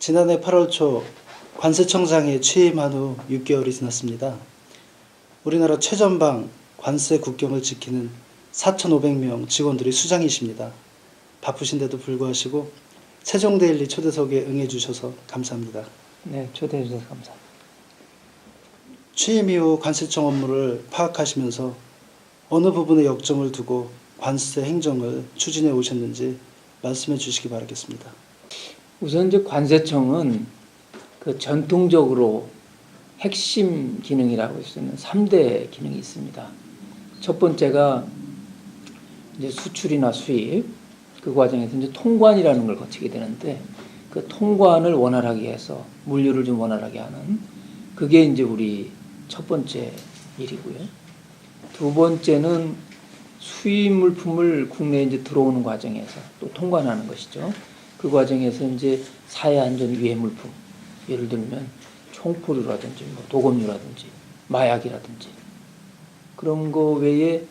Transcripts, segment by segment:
지난해 8월 초 관세청장에 취임한 후 6개월이 지났습니다. 우리나라 최전방 관세 국경을 지키는 4,500명 직원들이 수장이십니다. 바쁘신데도 불구하시고 세종데일리 초대석에 응해주셔서 감사합니다. 네, 초대해 주셔서 감사합니다. 취임 이후 관세청 업무를 파악하시면서 어느 부분에 역점을 두고 관세 행정을 추진해 오셨는지 말씀해 주시기 바라겠습니다. 우선 이제 관세청은 그 전통적으로 핵심 기능이라고 할 수 있는 3대 기능이 있습니다. 첫 번째가 이제 수출이나 수입, 그 과정에서 이제 통관이라는 걸 거치게 되는데, 그 통관을 원활하게 해서 물류를 좀 원활하게 하는, 그게 이제 우리 첫 번째 일이고요. 두 번째는 수입 물품을 국내에 이제 들어오는 과정에서 또 통관하는 것이죠. 그 과정에서 이제 사회 안전 위해 물품, 예를 들면 총포류라든지 뭐 도검류라든지 마약이라든지 그런 거 외에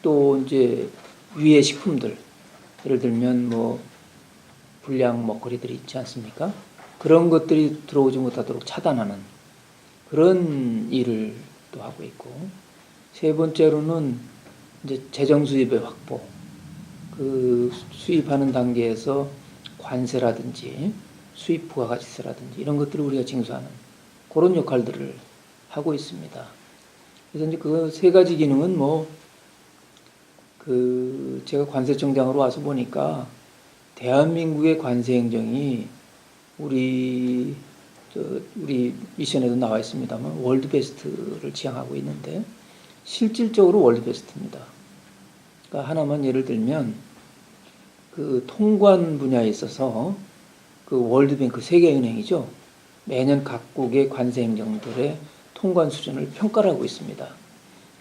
또 이제 위해 식품들, 예를 들면 뭐 불량 먹거리들이 있지 않습니까? 그런 것들이 들어오지 못하도록 차단하는 그런 일을 또 하고 있고, 세 번째로는 이제 재정 수입의 확보, 그 수입하는 단계에서 관세라든지 수입 부가가치세라든지 이런 것들을 우리가 징수하는 그런 역할들을 하고 있습니다. 그래서 이제 그 세 가지 기능은 제가 관세청장으로 와서 보니까 대한민국의 관세 행정이 우리 미션에도 나와 있습니다만 월드 베스트를 지향하고 있는데 실질적으로 월드 베스트입니다. 그러니까 하나만 예를 들면 그 통관 분야에 있어서 그 월드뱅크 세계은행이죠. 매년 각국의 관세 행정들의 통관 수준을 평가를 하고 있습니다.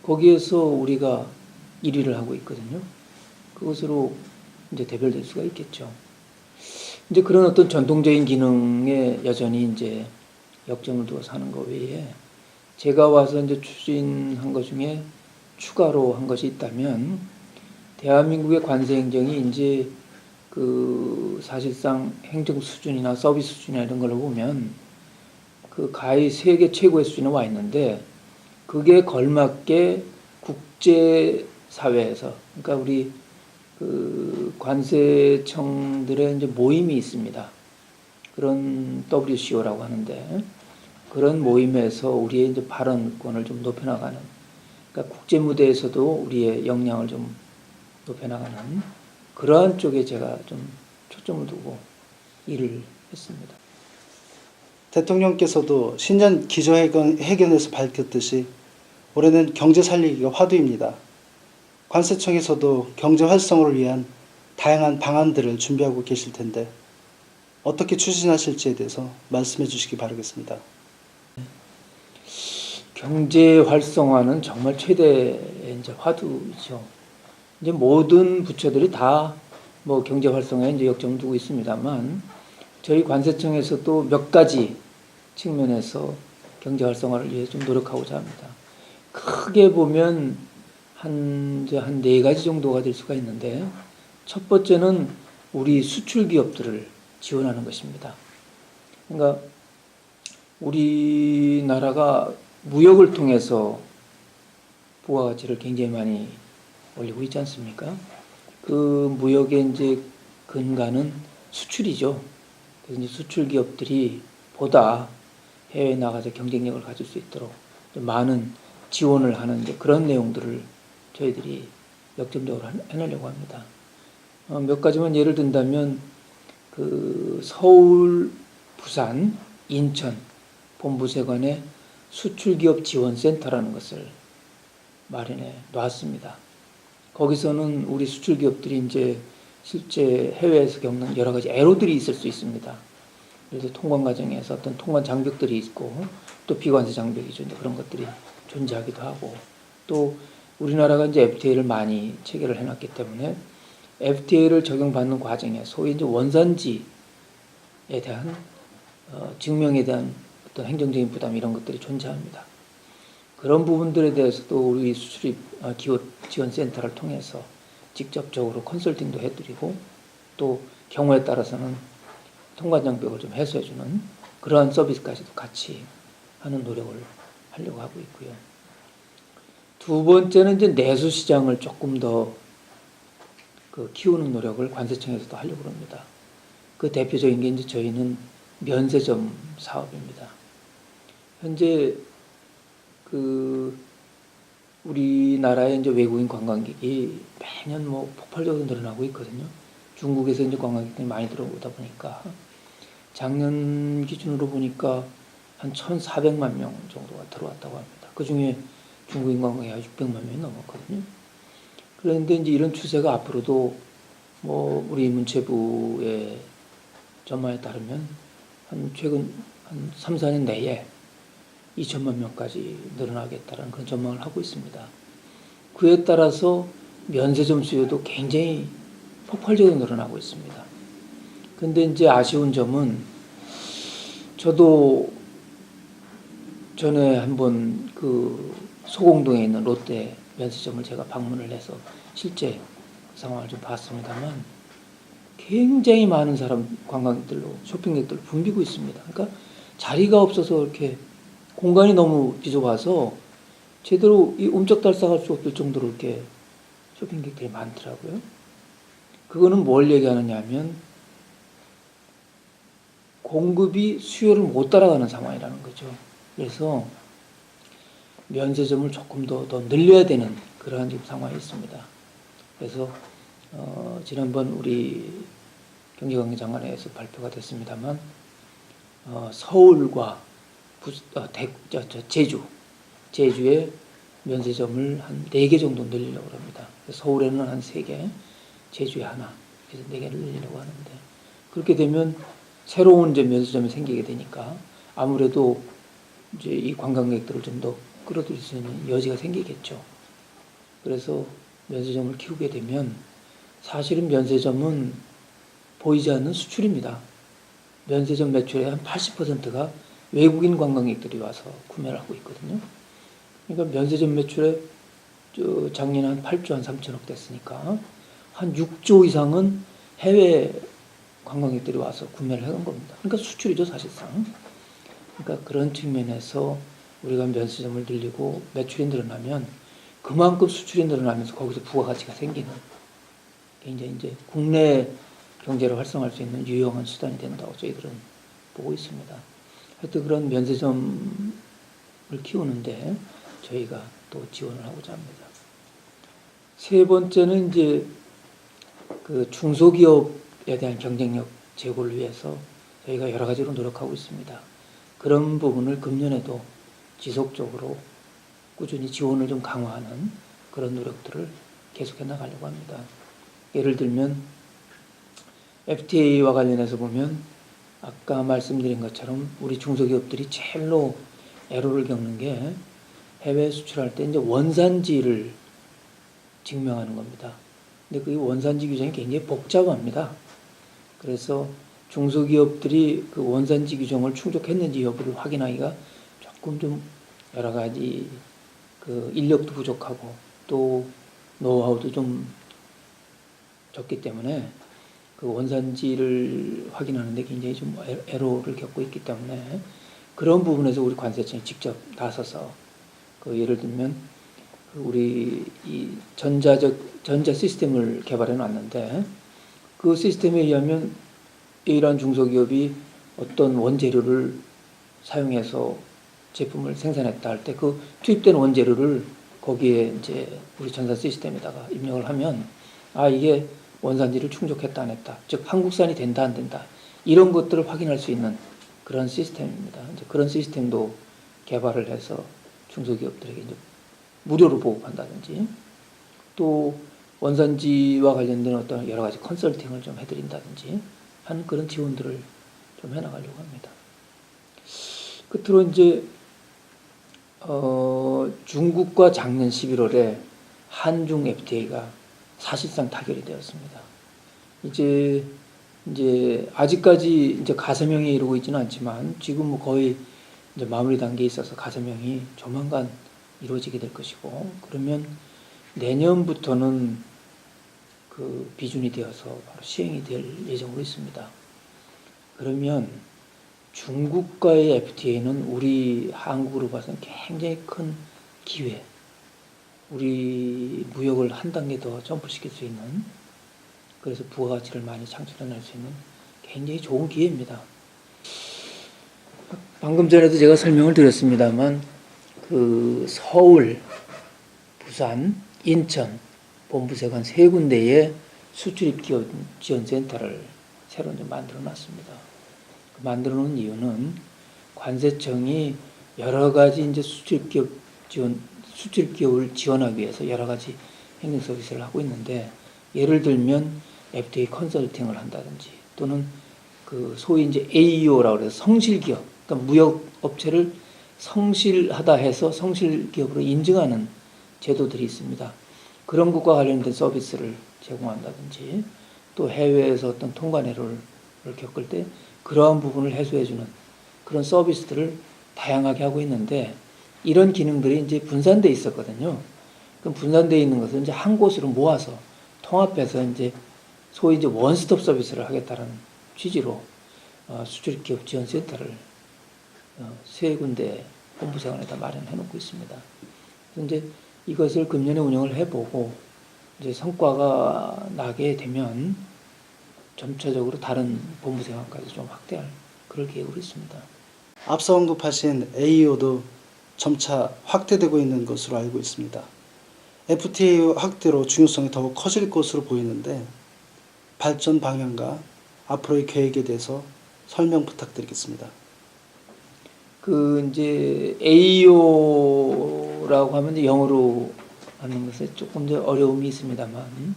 거기에서 우리가 1위를 하고 있거든요. 그것으로 이제 대별될 수가 있겠죠. 이제 그런 어떤 전통적인 기능에 여전히 이제 역점을 두어서 하는 것 외에 제가 와서 이제 추진한 것 중에 추가로 한 것이 있다면, 대한민국의 관세 행정이 이제 그 사실상 행정 수준이나 서비스 수준이나 이런 걸 보면 그 가히 세계 최고의 수준에 와 있는데, 그게 걸맞게 국제 사회에서, 그러니까 우리 그 관세청들의 이제 모임이 있습니다. 그런 WCO라고 하는데, 그런 모임에서 우리의 이제 발언권을 좀 높여나가는, 그러니까 국제 무대에서도 우리의 역량을 좀 높여나가는 그러한 쪽에 제가 좀 초점을 두고 일을 했습니다. 대통령께서도 신년 기조회견에서 밝혔듯이 올해는 경제 살리기가 화두입니다. 관세청에서도 경제 활성화를 위한 다양한 방안들을 준비하고 계실 텐데 어떻게 추진하실지에 대해서 말씀해 주시기 바라겠습니다. 경제 활성화는 정말 최대의 이제 화두이죠. 이제 모든 부처들이 다 뭐 경제 활성화에 이제 역점을 두고 있습니다만, 저희 관세청에서도 몇 가지 측면에서 경제 활성화를 위해 좀 노력하고자 합니다. 크게 보면 한 네 가지 정도가 될 수가 있는데, 첫 번째는 우리 수출 기업들을 지원하는 것입니다. 그러니까 우리나라가 무역을 통해서 부가가치를 굉장히 많이 올리고 있지 않습니까? 그 무역의 이제 근간은 수출이죠. 그래서 이제 수출 기업들이 보다 해외에 나가서 경쟁력을 가질 수 있도록 많은 지원을 하는 그런 내용들을 저희들이 역점적으로 해내려고 합니다. 몇 가지만 예를 든다면 그 서울, 부산, 인천 본부세관에 수출기업 지원센터라는 것을 마련해 놨습니다. 거기서는 우리 수출기업들이 이제 실제 해외에서 겪는 여러 가지 애로들이 있을 수 있습니다. 예를 들어 통관 과정에서 어떤 통관 장벽들이 있고, 또 비관세 장벽이죠. 그런 것들이 존재하기도 하고, 또 우리나라가 이제 FTA를 많이 체결을 해놨기 때문에 FTA를 적용받는 과정에 소위 이제 원산지에 대한 증명에 대한 어떤 행정적인 부담, 이런 것들이 존재합니다. 그런 부분들에 대해서도 우리 수출입 기업 지원센터를 통해서 직접적으로 컨설팅도 해드리고, 또 경우에 따라서는 통관장벽을 좀 해소해주는 그러한 서비스까지도 같이 하는 노력을 하려고 하고 있고요. 두 번째는 이제 내수 시장을 조금 더 키우는 노력을 관세청에서도 하려고 합니다. 그 대표적인 게 이제 저희는 면세점 사업입니다. 현재 우리나라의 이제 외국인 관광객이 매년 뭐 폭발적으로 늘어나고 있거든요. 중국에서 이제 관광객들이 많이 들어오다 보니까 작년 기준으로 보니까 한 1,400만 명 정도가 들어왔다고 합니다. 그 중에 중국인 관광객이 600만 명이 넘었거든요. 그런데 이제 이런 추세가 앞으로도 뭐 우리 문체부의 전망에 따르면 최근 한 3, 4년 내에 2천만 명까지 늘어나겠다는 그런 전망을 하고 있습니다. 그에 따라서 면세점 수요도 굉장히 폭발적으로 늘어나고 있습니다. 근데 이제 아쉬운 점은 저도 전에 한번 소공동에 있는 롯데 면세점을 제가 방문을 해서 실제 그 상황을 좀 봤습니다만 굉장히 많은 관광객들로 쇼핑객들로 붐비고 있습니다. 그러니까 자리가 없어서 이렇게 공간이 너무 비좁아서 제대로 이 움쩍달싹할 수 없을 정도로 이렇게 쇼핑객들이 많더라고요. 그거는 뭘 얘기하느냐 하면 공급이 수요를 못 따라가는 상황이라는 거죠. 그래서 면세점을 조금 더 늘려야 되는 그러한 지금 상황이 있습니다. 그래서 지난번 우리 경제관계 장관회에서 발표가 됐습니다만 서울과 제주에 면세점을 한 4개 정도 늘리려고 합니다. 서울에는 한 3개, 제주에 하나, 그래서 4개를 늘리려고 하는데 그렇게 되면 새로운 이제 면세점이 생기게 되니까 아무래도 이제 이 관광객들을 좀 더 끌어들일 수 있는 여지가 생기겠죠. 그래서 면세점을 키우게 되면 사실은 면세점은 보이지 않는 수출입니다. 면세점 매출의 한 80%가 외국인 관광객들이 와서 구매를 하고 있거든요. 그러니까 면세점 매출에 작년에 한 8조 한 3천억 됐으니까 한 6조 이상은 해외 관광객들이 와서 구매를 해온 겁니다. 그러니까 수출이죠, 사실상. 그러니까 그런 측면에서 우리가 면세점을 늘리고 매출이 늘어나면 그만큼 수출이 늘어나면서 거기서 부가가치가 생기는 굉장히 이제 국내 경제를 활성화할 수 있는 유용한 수단이 된다고 저희들은 보고 있습니다. 하여튼 그런 면세점을 키우는데 저희가 또 지원을 하고자 합니다. 세 번째는 이제 중소기업에 대한 경쟁력 제고를 위해서 저희가 여러 가지로 노력하고 있습니다. 그런 부분을 금년에도 지속적으로 꾸준히 지원을 좀 강화하는 그런 노력들을 계속해 나가려고 합니다. 예를 들면 FTA와 관련해서 보면 아까 말씀드린 것처럼 우리 중소기업들이 제일로 애로를 겪는 게 해외 수출할 때 이제 원산지를 증명하는 겁니다. 근데 그 원산지 규정이 굉장히 복잡합니다. 그래서 중소기업들이 그 원산지 규정을 충족했는지 여부를 확인하기가 조금 좀 여러 가지 인력도 부족하고 또 노하우도 좀 적기 때문에 그 원산지를 확인하는데 굉장히 좀 애로를 겪고 있기 때문에 그런 부분에서 우리 관세청이 직접 나서서 예를 들면 우리 이 전자 시스템을 개발해 놨는데 그 시스템에 의하면 이러한 중소기업이 어떤 원재료를 사용해서 제품을 생산했다 할 때 그 투입된 원재료를 거기에 이제 우리 전산 시스템에다가 입력을 하면 이게 원산지를 충족했다 안 했다, 즉 한국산이 된다 안 된다 이런 것들을 확인할 수 있는 그런 시스템입니다. 이제 그런 시스템도 개발을 해서 중소기업들에게 이제 무료로 보급한다든지 또 원산지와 관련된 어떤 여러 가지 컨설팅을 좀 해드린다든지 하는 그런 지원들을 좀 해나가려고 합니다. 끝으로 이제 중국과 작년 11월에 한중 FTA가 사실상 타결이 되었습니다. 이제 아직까지 이제 가서명에 이르고 있지는 않지만 지금 뭐 거의 이제 마무리 단계에 있어서 가서명이 조만간 이루어지게 될 것이고 그러면 내년부터는 비준이 되어서 바로 시행이 될 예정으로 있습니다. 그러면 중국과의 FTA는 우리 한국으로 봐서는 굉장히 큰 기회, 우리 무역을 한 단계 더 점프시킬 수 있는, 그래서 부가가치를 많이 창출해낼 수 있는 굉장히 좋은 기회입니다. 방금 전에도 제가 설명을 드렸습니다만 그 서울, 부산, 인천 본부세관 세 군데의 수출입 기업 지원센터를 새로 이제 만들어 놨습니다. 만들어 놓은 이유는 관세청이 여러 가지 이제 수출입 기업을 지원하기 위해서 여러 가지 행정 서비스를 하고 있는데, 예를 들면 FTA 컨설팅을 한다든지, 또는 그 소위 이제 AEO라고 해서 성실기업, 그러니까 무역 업체를 성실하다 해서 성실기업으로 인증하는 제도들이 있습니다. 그런 것과 관련된 서비스를 제공한다든지, 또 해외에서 어떤 통관회로를 겪을 때 그러한 부분을 해소해주는 그런 서비스들을 다양하게 하고 있는데, 이런 기능들이 이제 분산되어 있었거든요. 그럼 분산되어 있는 것을 이제 한 곳으로 모아서 통합해서 이제 소위 이제 원스톱 서비스를 하겠다는 취지로 수출기업 지원센터를 세 군데 본부세관에다 마련해 놓고 있습니다. 그래서 이제 이것을 금년에 운영을 해보고 이제 성과가 나게 되면 점차적으로 다른 본부세관까지 좀 확대할 그럴 계획으로 있습니다. 앞서 언급하신 AEO도 점차 확대되고 있는 것으로 알고 있습니다. FTA 확대로 중요성이 더욱 커질 것으로 보이는데, 발전 방향과 앞으로의 계획에 대해서 설명 부탁드리겠습니다. 그 이제 AEO라고 하면 이제 영어로 하는 것에 조금 더 어려움이 있습니다만,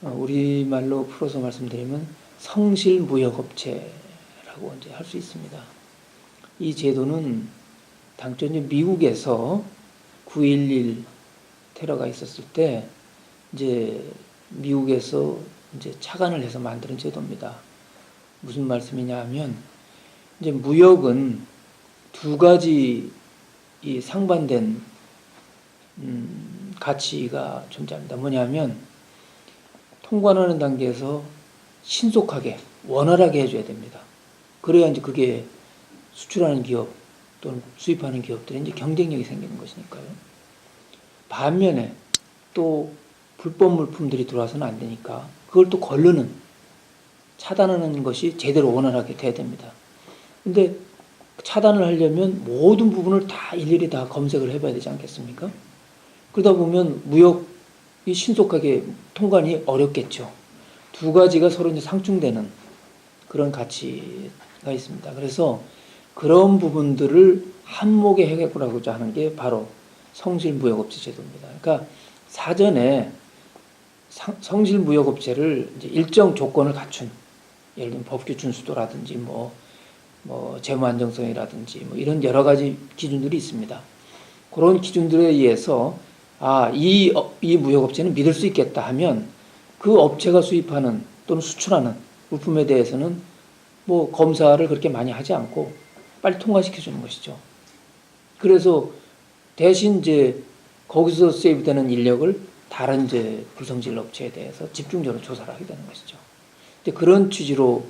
우리말로 풀어서 말씀드리면 성실무역업체라고 이제 할 수 있습니다. 이 제도는 당초 이제 미국에서 9.11 테러가 있었을 때 이제 미국에서 이제 착안을 해서 만드는 제도입니다. 무슨 말씀이냐 하면, 이제 무역은 두 가지 이 상반된 가치가 존재합니다. 뭐냐면, 통관하는 단계에서 신속하게 원활하게 해줘야 됩니다. 그래야 이제 그게 수출하는 기업 또는 수입하는 기업들이 이제 경쟁력이 생기는 것이니까요. 반면에 또 불법 물품들이 들어와서는 안 되니까 그걸 또 거르는, 차단하는 것이 제대로 원활하게 돼야 됩니다. 근데 차단을 하려면 모든 부분을 다 일일이 다 검색을 해봐야 되지 않겠습니까? 그러다 보면 무역이 신속하게 통관이 어렵겠죠. 두 가지가 서로 이제 상충되는 그런 가치가 있습니다. 그래서 그런 부분들을 한목에 해결하고자 하는 게 바로 성실무역업체 제도입니다. 그러니까 사전에 성실무역업체를 이제 일정 조건을 갖춘, 예를 들면 법규 준수도라든지 뭐 재무 안정성이라든지 뭐 이런 여러 가지 기준들이 있습니다. 그런 기준들에 의해서 이 무역업체는 믿을 수 있겠다 하면 그 업체가 수입하는 또는 수출하는 물품에 대해서는 뭐 검사를 그렇게 많이 하지 않고 빨리 통과시켜 주는 것이죠. 그래서 대신 이제 거기서 세이브되는 인력을 다른 이제 불성실 업체에 대해서 집중적으로 조사를 하게 되는 것이죠. 이제 그런 취지로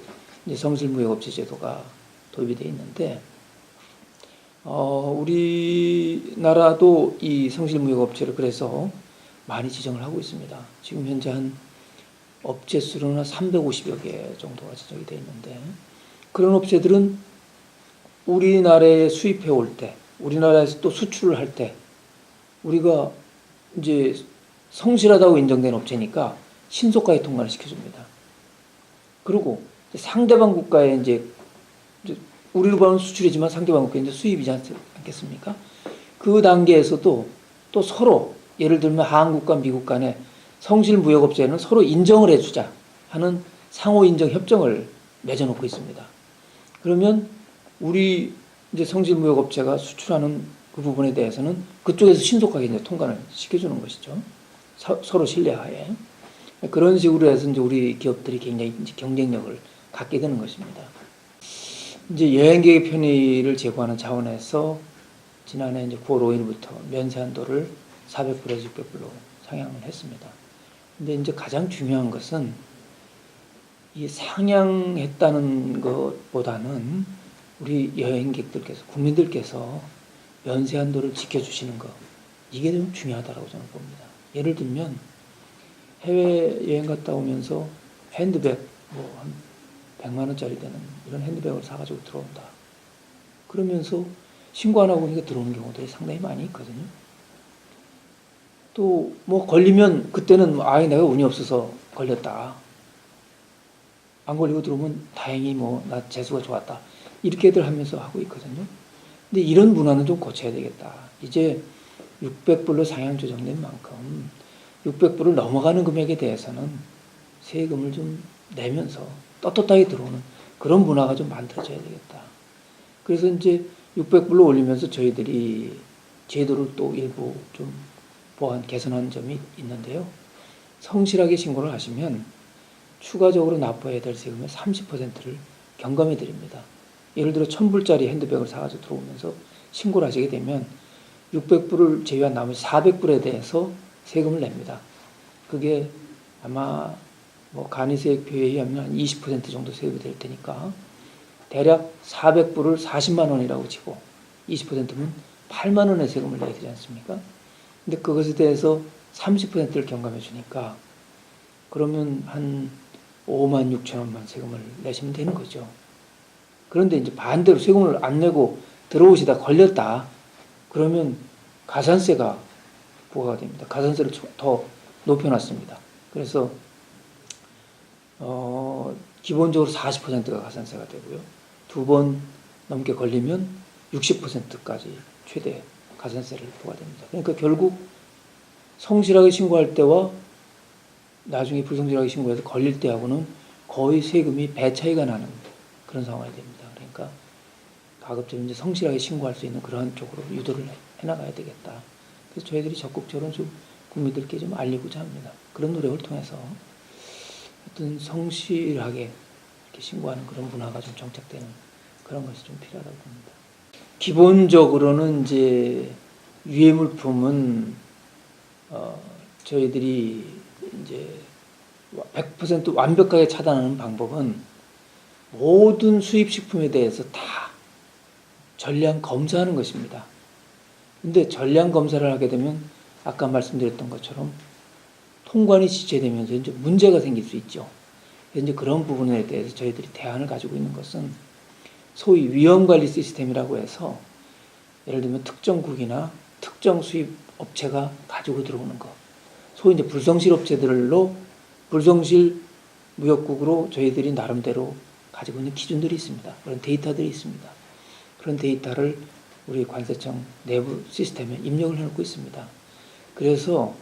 이제 성실무역업체 제도가 도입이 되어 있는데, 우리나라도 이 성실무역업체를 그래서 많이 지정을 하고 있습니다. 지금 현재 한 업체 수는 한 350여 개 정도가 지정이 되어 있는데, 그런 업체들은 우리나라에 수입해 올 때, 우리나라에서 또 수출을 할 때, 우리가 이제 성실하다고 인정된 업체니까 신속하게 통관을 시켜줍니다. 그리고 상대방 국가에 이제 우리로 보면 수출이지만 상대방 국가에 이제 수입이지 않겠습니까? 그 단계에서도 또 서로, 예를 들면 한국과 미국 간에 성실무역업체는 서로 인정을 해주자 하는 상호인정 협정을 맺어놓고 있습니다. 그러면 우리 이제 성실무역업체가 수출하는 그 부분에 대해서는 그쪽에서 신속하게 이제 통관을 시켜주는 것이죠. 서로 신뢰하에. 그런 식으로 해서 이제 우리 기업들이 굉장히 이제 경쟁력을 갖게 되는 것입니다. 이제 여행객의 편의를 제고하는 차원에서 지난해 이제 9월 5일부터 면세 한도를 400불에서 600불로 상향을 했습니다. 근데 이제 가장 중요한 것은 이 상향했다는 것보다는 우리 여행객들께서, 국민들께서 면세 한도를 지켜주시는 것, 이게 좀 중요하다고 저는 봅니다. 예를 들면 해외 여행 갔다 오면서 핸드백 뭐 한 100만 원짜리 되는 이런 핸드백을 사가지고 들어온다. 그러면서 신고 안 하고 오니까 들어오는 경우들이 상당히 많이 있거든요. 또 뭐 걸리면 그때는 아예 내가 운이 없어서 걸렸다. 안 걸리고 들어오면 다행히 뭐 나 재수가 좋았다. 이렇게들 하면서 하고 있거든요. 근데 이런 문화는 좀 고쳐야 되겠다. 이제 600불로 상향 조정된 만큼 600불을 넘어가는 금액에 대해서는 세금을 좀 내면서 떳떳하게 들어오는 그런 문화가 좀 만들어져야 되겠다. 그래서 이제 600불로 올리면서 저희들이 제도를 또 일부 좀 보완, 개선한 점이 있는데요. 성실하게 신고를 하시면 추가적으로 납부해야 될 세금의 30%를 경감해 드립니다. 예를 들어 1000불짜리 핸드백을 사가지고 들어오면서 신고를 하시게 되면 600불을 제외한 나머지 400불에 대해서 세금을 냅니다. 그게 아마 뭐 간이세액표에 의하면 한 20% 정도 세금이 될 테니까 대략 400불을 40만 원이라고 치고 20%면 8만 원의 세금을 내야 되지 않습니까? 근데 그것에 대해서 30%를 경감해 주니까 그러면 한 5만 6천 원만 세금을 내시면 되는 거죠. 그런데 이제 반대로 세금을 안 내고 들어오시다 걸렸다. 그러면 가산세가 부과가 됩니다. 가산세를 더 높여놨습니다. 그래서 기본적으로 40%가 가산세가 되고요. 2번 넘게 걸리면 60%까지 최대 가산세를 부과됩니다. 그러니까 결국 성실하게 신고할 때와 나중에 불성실하게 신고해서 걸릴 때하고는 거의 세금이 배 차이가 나는 그런 상황이 됩니다. 그러니까 가급적 이제 성실하게 신고할 수 있는 그러한 쪽으로 유도를 해나가야 되겠다. 그래서 저희들이 적극적으로 좀 국민들께 좀 알리고자 합니다. 그런 노력을 통해서 어떤 성실하게 이렇게 신고하는 그런 문화가 좀 정착되는 그런 것이 좀 필요하다고 봅니다. 기본적으로는 이제 유해 물품은 저희들이 이제 100% 완벽하게 차단하는 방법은 모든 수입식품에 대해서 다 전량 검사하는 것입니다. 근데 전량 검사를 하게 되면 아까 말씀드렸던 것처럼 통관이 지체되면서 이제 문제가 생길 수 있죠. 이제 그런 부분에 대해서 저희들이 대안을 가지고 있는 것은 소위 위험관리 시스템이라고 해서 예를 들면 특정국이나 특정 수입 업체가 가지고 들어오는 것, 소위 이제 불성실 업체들로 불성실 무역국으로 저희들이 나름대로 가지고 있는 기준들이 있습니다. 그런 데이터들이 있습니다. 그런 데이터를 우리 관세청 내부 시스템에 입력을 해놓고 있습니다. 그래서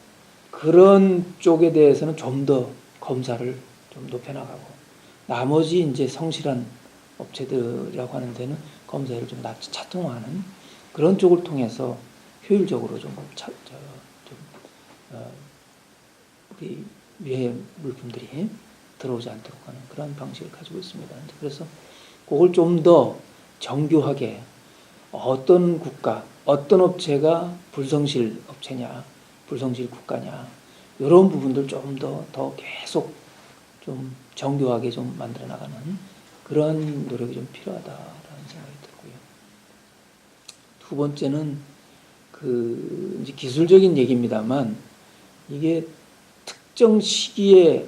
그런 쪽에 대해서는 좀 더 검사를 좀 높여나가고 나머지 이제 성실한 업체들이라고 하는 데는 검사를 좀 낮게 차등화하는 그런 쪽을 통해서 효율적으로 우리 유해 물품들이 들어오지 않도록 하는 그런 방식을 가지고 있습니다. 그래서 그걸 좀 더 정교하게 어떤 국가, 어떤 업체가 불성실 업체냐, 불성실 국가냐 이런 부분들 좀 더 계속 좀 정교하게 좀 만들어 나가는 그런 노력이 좀 필요하다라는 생각이 들고요. 두 번째는 그 이제 기술적인 얘기입니다만 이게 특정 시기에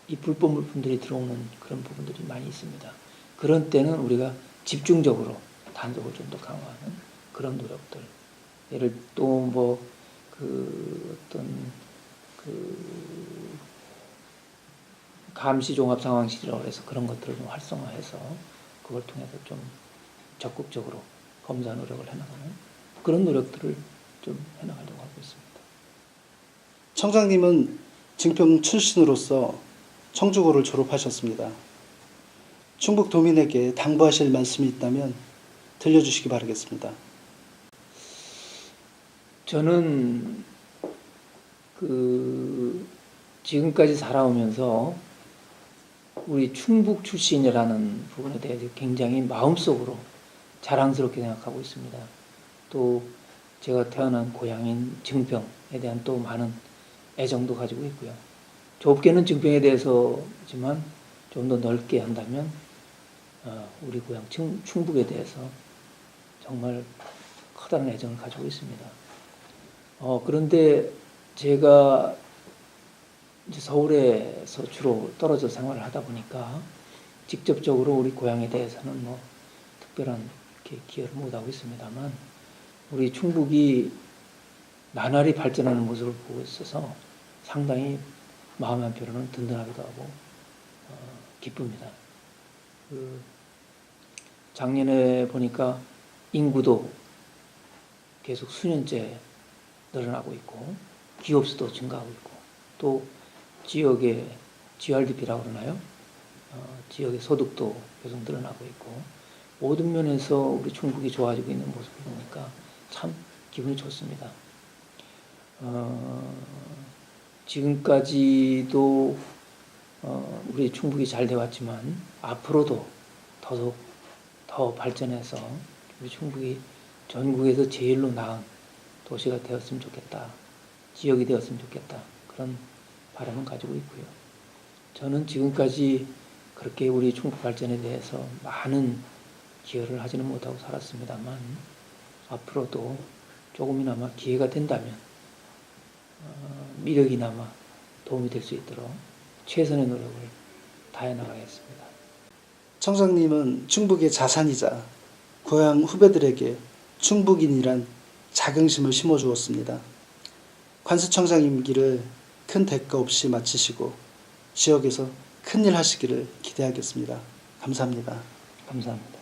이 불법 물품들이 들어오는 그런 부분들이 많이 있습니다. 그런 때는 우리가 집중적으로 단속을 좀 더 강화하는 그런 노력들. 예를 또 뭐 그 어떤 그 감시 종합 상황실이라고 해서 그런 것들을 좀 활성화해서 그걸 통해서 좀 적극적으로 검사 노력을 해나가는 그런 노력들을 좀 해나가려고 하고 있습니다. 청장님은 증평 출신으로서 청주고를 졸업하셨습니다. 충북 도민에게 당부하실 말씀이 있다면 들려주시기 바라겠습니다. 저는 그 지금까지 살아오면서 우리 충북 출신이라는 부분에 대해서 굉장히 마음속으로 자랑스럽게 생각하고 있습니다. 또 제가 태어난 고향인 증평에 대한 또 많은 애정도 가지고 있고요. 좁게는 증평에 대해서지만 좀 더 넓게 한다면 우리 고향 충북에 대해서 정말 커다란 애정을 가지고 있습니다. 그런데 제가 이제 서울에서 주로 떨어져 생활을 하다 보니까 직접적으로 우리 고향에 대해서는 뭐 특별한 이렇게 기여를 못하고 있습니다만 우리 충북이 나날이 발전하는 모습을 보고 있어서 상당히 마음 한편으로는 든든하기도 하고 기쁩니다. 작년에 보니까 인구도 계속 수년째 늘어나고 있고 기업 수도 증가하고 있고 또 지역의 GRDP라고 그러나요? 지역의 소득도 계속 늘어나고 있고 모든 면에서 우리 충북이 좋아지고 있는 모습을 보니까 참 기분이 좋습니다. 지금까지도 우리 충북이 잘 되어 왔지만 앞으로도 더더욱 더 발전해서 우리 충북이 전국에서 제일로 나은 도시가 되었으면 좋겠다. 지역이 되었으면 좋겠다. 그런 바람은 가지고 있고요. 저는 지금까지 그렇게 우리 충북 발전에 대해서 많은 기여를 하지는 못하고 살았습니다만 앞으로도 조금이나마 기회가 된다면 미력이나마 도움이 될 수 있도록 최선의 노력을 다해 나가겠습니다. 청장님은 충북의 자산이자 고향 후배들에게 충북인이란 자긍심을 심어주었습니다. 관세청장 임기를 큰 대가 없이 마치시고 지역에서 큰일 하시기를 기대하겠습니다. 감사합니다. 감사합니다.